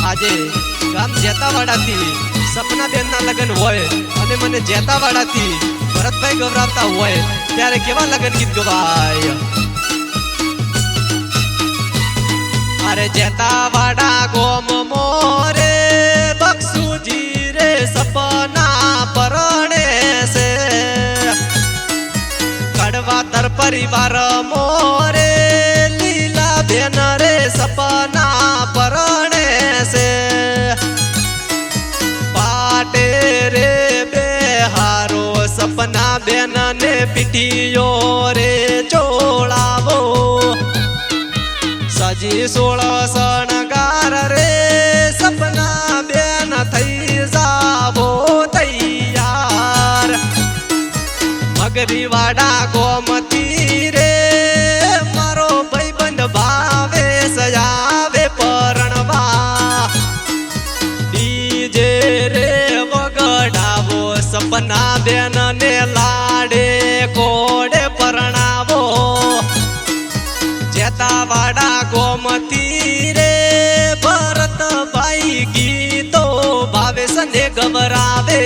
આજે ગામ જેતાવાડાથી સપનાબેનના લગ્ન હોય અને મને જેતાવાડાથી ભરતભાઈ ગવરાવતા હોય ત્યારે કેવા લગ્ન ગીત ગવાય। અરે જેતાવાડા ગોમ મોરે બક્ષુજી રે સપના પરણે છે કડવાતર પરિવાર મોરે લીલા બેન રે સપના પરણે છે પાટે રે બેહારો સપના બેન ને પીટીઓ રે ચોળાવો સજી સોળ શણગાર રે સપના બેન થઈ જાવો તૈયાર। મગરીવાડા ગોમતી રે મારો ભાઈબંધ ભાવે સજાવે પરણવા ડીજે રે વગડાવો સપના બેન ને લાડે કોડે પરણાવો। જેતાવાડા ગોમતી રે ભરતભાઈ ગીતો ભાવે સને ગવરાવે।